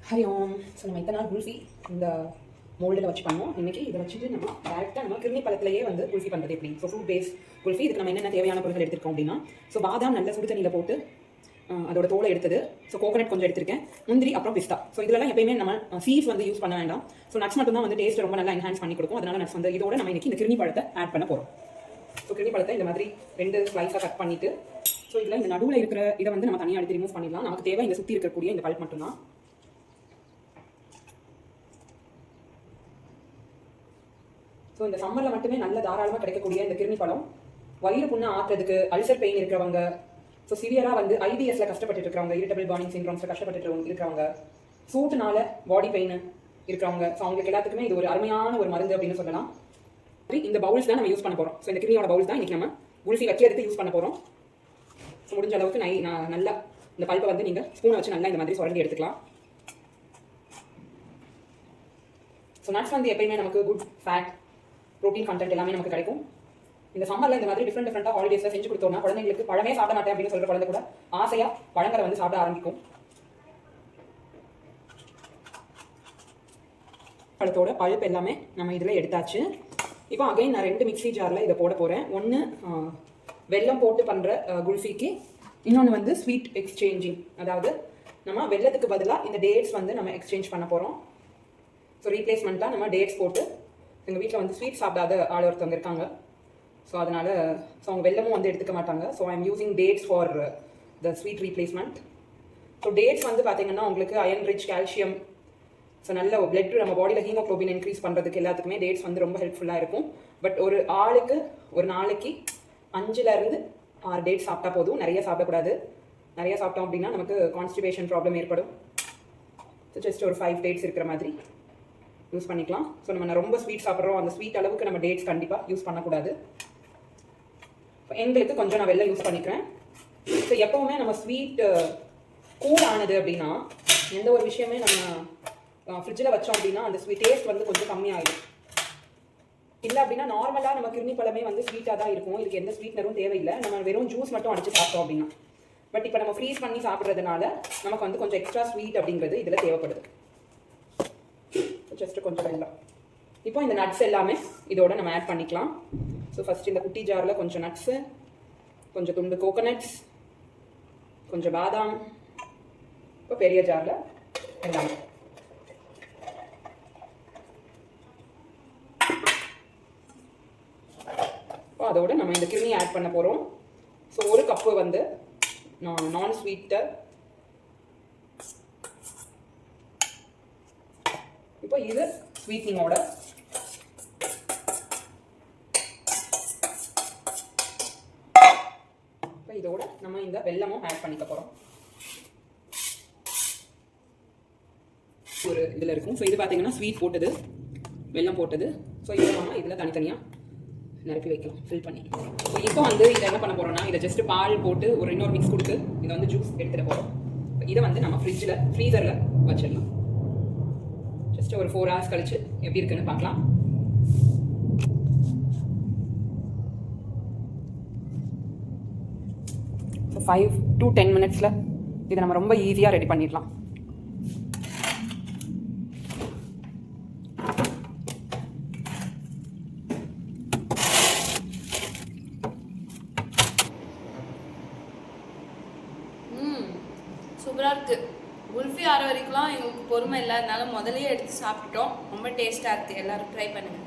ஹரி ஓம். So நம்ம இத்தனை நாள் குல்ஃபி இந்த மோல்டில் வச்சு பண்ணோம். இன்றைக்கி இதை வச்சுட்டு நம்ம டேரெக்டாக நம்ம கிருமி பழத்திலேயே வந்து குல்ஃபி பண்ணுறது எப்படி. ஸோ ஃப்ரூட் பேஸ் குல்ஃபி இதுக்கு நம்ம என்னென்ன தேவையான பொருட்கள் எடுத்துருக்கோம் அப்படின்னா, ஸோ பாதாம் நல்ல சுடு தண்ணியில் போட்டு அதோட தோலை எடுத்தது. ஸோ கோகனட் கொஞ்சம் எடுத்திருக்கேன், முந்திரி, அப்புறம் பிஸ்தா. ஸோ இதெல்லாம் எப்பயுமே நம்ம சீஸ் வந்து யூஸ் பண்ண வேண்டாம். ஸோ நட்ஸ் மட்டும் தான் வந்து டேஸ்ட் ரொம்ப நல்லா என்ஹான்ஸ் பண்ணி கொடுக்கும். அதனால நட்ஸ் வந்து இதோட நம்ம இன்றைக்கி இந்த கிருமி பழத்தை ஆட் பண்ண போகிறோம். ஸோ கிருமி பழத்தை இந்த மாதிரி 2 ஸ்லைஸாக கட் பண்ணிவிட்டு, ஸோ இதில் இந்த நடுவில் இருக்கிற இதை வந்து நம்ம தனியாக எடுத்து ரிமூவ் பண்ணிடலாம். நமக்கு தேவை இந்த சுற்றி இருக்கக்கூடிய இந்த பல்ப் மட்டும்தான். ஸோ இந்த சம்மரில் மட்டுமே நல்ல தாராளமாக கிடைக்கக்கூடிய இந்த கிருமி பழம் வயிறு புண்ணை ஆற்றுறதுக்கு, அல்சர் பெயின் இருக்கிறவங்க, ஸோ சிவியராக வந்து ஐபிஎஸ்ல கஷ்டப்பட்டு இருக்கிறவங்க, இரிட்டபிள் பர்னிங் சிண்ட்ரோம்ஸில் கஷ்டப்பட்டு இருக்கிறவங்க, சூட்டுனால பாடி பெயின் இருக்கிறவங்க, ஸோ அவங்களுக்கு எல்லாத்துக்குமே இது ஒரு அருமையான ஒரு மருந்து அப்படின்னு சொல்லலாம். இந்த பவுல்ஸ் தான் நம்ம யூஸ் பண்ண போகிறோம். ஸோ இந்த கிருமியோட பவுல்ஸ் தான் இன்றைக்கி நம்ம குல்ஃபி வைக்கிறதுக்கு யூஸ் பண்ண போகிறோம். ஸோ முடிஞ்ச அளவுக்கு நல்லா இந்த பல்பை வந்து நீங்கள் ஸ்பூனை வச்சு நல்லா இந்த மாதிரி சுரண்டி எடுத்துக்கலாம். ஸோ நட்ஸ் வந்து எப்பயுமே நமக்கு குட் ஃபேட், ப்ரோட்டீன் கண்டென்ட் எல்லாமே நமக்கு கிடைக்கும். இந்த சம்மரில் இந்த மாதிரி டிஃப்ரெண்டாக ஹாலிடேஸில் செஞ்சு கொடுத்தோம்னா குழந்தைங்களுக்கு பழமே சாப்பிட மாட்டேன் அப்படின்னு சொல்கிற குழந்தை கூட ஆசையாக பழங்களை வந்து சாப்பிட ஆரம்பிக்கும். பழத்தோட பழுப்பு எல்லாமே நம்ம இதில் எடுத்தாச்சு. இப்போ அகைன் நான் 2 மிக்ஸி ஜாரில் இதை போட போகிறேன். ஒன்று வெல்லம் போட்டு பண்ணுற குல்ஃபிக்கு, இன்னொன்று வந்து ஸ்வீட் எக்ஸ்சேஞ்சிங். அதாவது நம்ம வெல்லத்துக்கு பதிலாக இந்த டேட்ஸ் வந்து நம்ம எக்ஸ்சேஞ்ச் பண்ண போகிறோம். ஸோ ரீப்ளேஸ்மெண்ட்டாக நம்ம டேட்ஸ் போட்டு, எங்கள் வீட்டில் வந்து ஸ்வீட் சாப்பிடாத ஆள் ஒருத்தவங்க இருக்காங்க. ஸோ அதனால் அவங்க வெல்லமும் வந்து எடுத்துக்க மாட்டாங்க. So I am using dates for the sweet replacement. So dates வந்து பார்த்தீங்கன்னா உங்களுக்கு அயன் ரிச், கால்சியம், ஸோ நல்ல பிளட் நம்ம பாடியில் ஹீமோக்ளோபின் இன்க்ரீஸ் பண்ணுறதுக்கு எல்லாத்துக்குமே டேட்ஸ் வந்து ரொம்ப ஹெல்ப்ஃபுல்லாக இருக்கும். பட் ஒரு ஆளுக்கு ஒரு நாளைக்கு 5 to 6 டேட்ஸ் சாப்பிட்டா போதும். நிறைய சாப்பிடக்கூடாது. நிறைய சாப்பிட்டோம் அப்படின்னா நமக்கு கான்ஸ்டிபேஷன் ப்ராப்ளம் ஏற்படும். ஸோ ஜஸ்ட் ஒரு 5 டேட்ஸ் இருக்கிற மாதிரி யூஸ் பண்ணிக்கலாம். ஸோ நம்ம ரொம்ப ஸ்வீட் சாப்பிட்றோம், அந்த ஸ்வீட் அளவுக்கு நம்ம டேட்ஸ் கண்டிப்பாக யூஸ் பண்ணக்கூடாது. எங்களுக்கு கொஞ்சம் நான் வெல்லம் யூஸ் பண்ணிக்கிறேன். ஸோ எப்போவுமே நம்ம ஸ்வீட் கூல் ஆனது அப்படின்னா, எந்த ஒரு விஷயமே நம்ம ஃப்ரிட்ஜில் வச்சோம் அப்படின்னா அந்த ஸ்வீட் டேஸ்ட் வந்து கொஞ்சம் கம்மியாகிடும். இல்லை அப்படின்னா நார்மலாக நம்ம கிருமி பழமே வந்து ஸ்வீட்டாக தான் இருக்கும். இதுக்கு எந்த ஸ்வீட்னரும் தேவையில்லை. நம்ம வெறும் ஜூஸ் மட்டும் அடிச்சு சாப்பிட்டோம் அப்படின்னா. பட் இப்போ நம்ம ஃப்ரீஸ் பண்ணி சாப்பிட்றதுனால நமக்கு வந்து கொஞ்சம் எக்ஸ்ட்ரா ஸ்வீட் அப்படிங்கிறது இதில் தேவைப்படுது. ஜஸ்ட் கொஞ்சம் வெல்லம். இப்போ இந்த நட்ஸ் எல்லாமே இதோட நம்ம ஆட் பண்ணிக்கலாம். ஸோ ஃபஸ்ட் இந்த குட்டி ஜாரில் கொஞ்சம் நட்ஸு, கொஞ்சம் துண்டு கோகனட்ஸ், கொஞ்சம் பாதாம், இப்போ பெரிய ஜாரில் எல்லாமே. இப்போ அதோட நம்ம இந்த கிருமி ஆட் பண்ண போகிறோம். ஸோ 1 கப்பு வந்து நான் ஸ்வீட்டை. இப்போ இது ஸ்வீட்னிங்கோட. இப்போ இதோட நம்ம இந்த வெல்லமும் ஆட் பண்ணிக்க போகிறோம். ஒரு இதில் இருக்கும். ஸோ இது பார்த்தீங்கன்னா ஸ்வீட் போட்டது, வெல்லம் போட்டது. ஸோ இதை நம்ம இதில் தனித்தனியாக நிரப்பி வைக்கலாம், ஃபில் பண்ணி. ஸோ இப்போ வந்து இதை என்ன பண்ண போகிறோம்னா, இதை ஜஸ்ட் பால் போட்டு ஒரு இன்னொரு மிக்ஸ் கொடுத்து இதை வந்து ஜூஸ் எடுத்துகிட்டு போகிறோம். இதை வந்து நம்ம ஃப்ரீசரில் வச்சிடலாம். ஜஸ்ட் ஒரு 4 hours கழிச்சு எப்படி இருக்குன்னு பார்க்கலாம். ஸோ 5 to 10 minutesல இதை நம்ம ரொம்ப ஈஸியாக ரெடி பண்ணிடலாம். சூப்பராக இருக்குது. குல்ஃபி ஆற வரைக்கும்லாம் எங்களுக்கு பொறுமை இல்லாதனால முதலே எடுத்து சாப்பிட்டோம். ரொம்ப டேஸ்ட்டாக இருக்குது. எல்லோரும் ட்ரை பண்ணுங்கள்.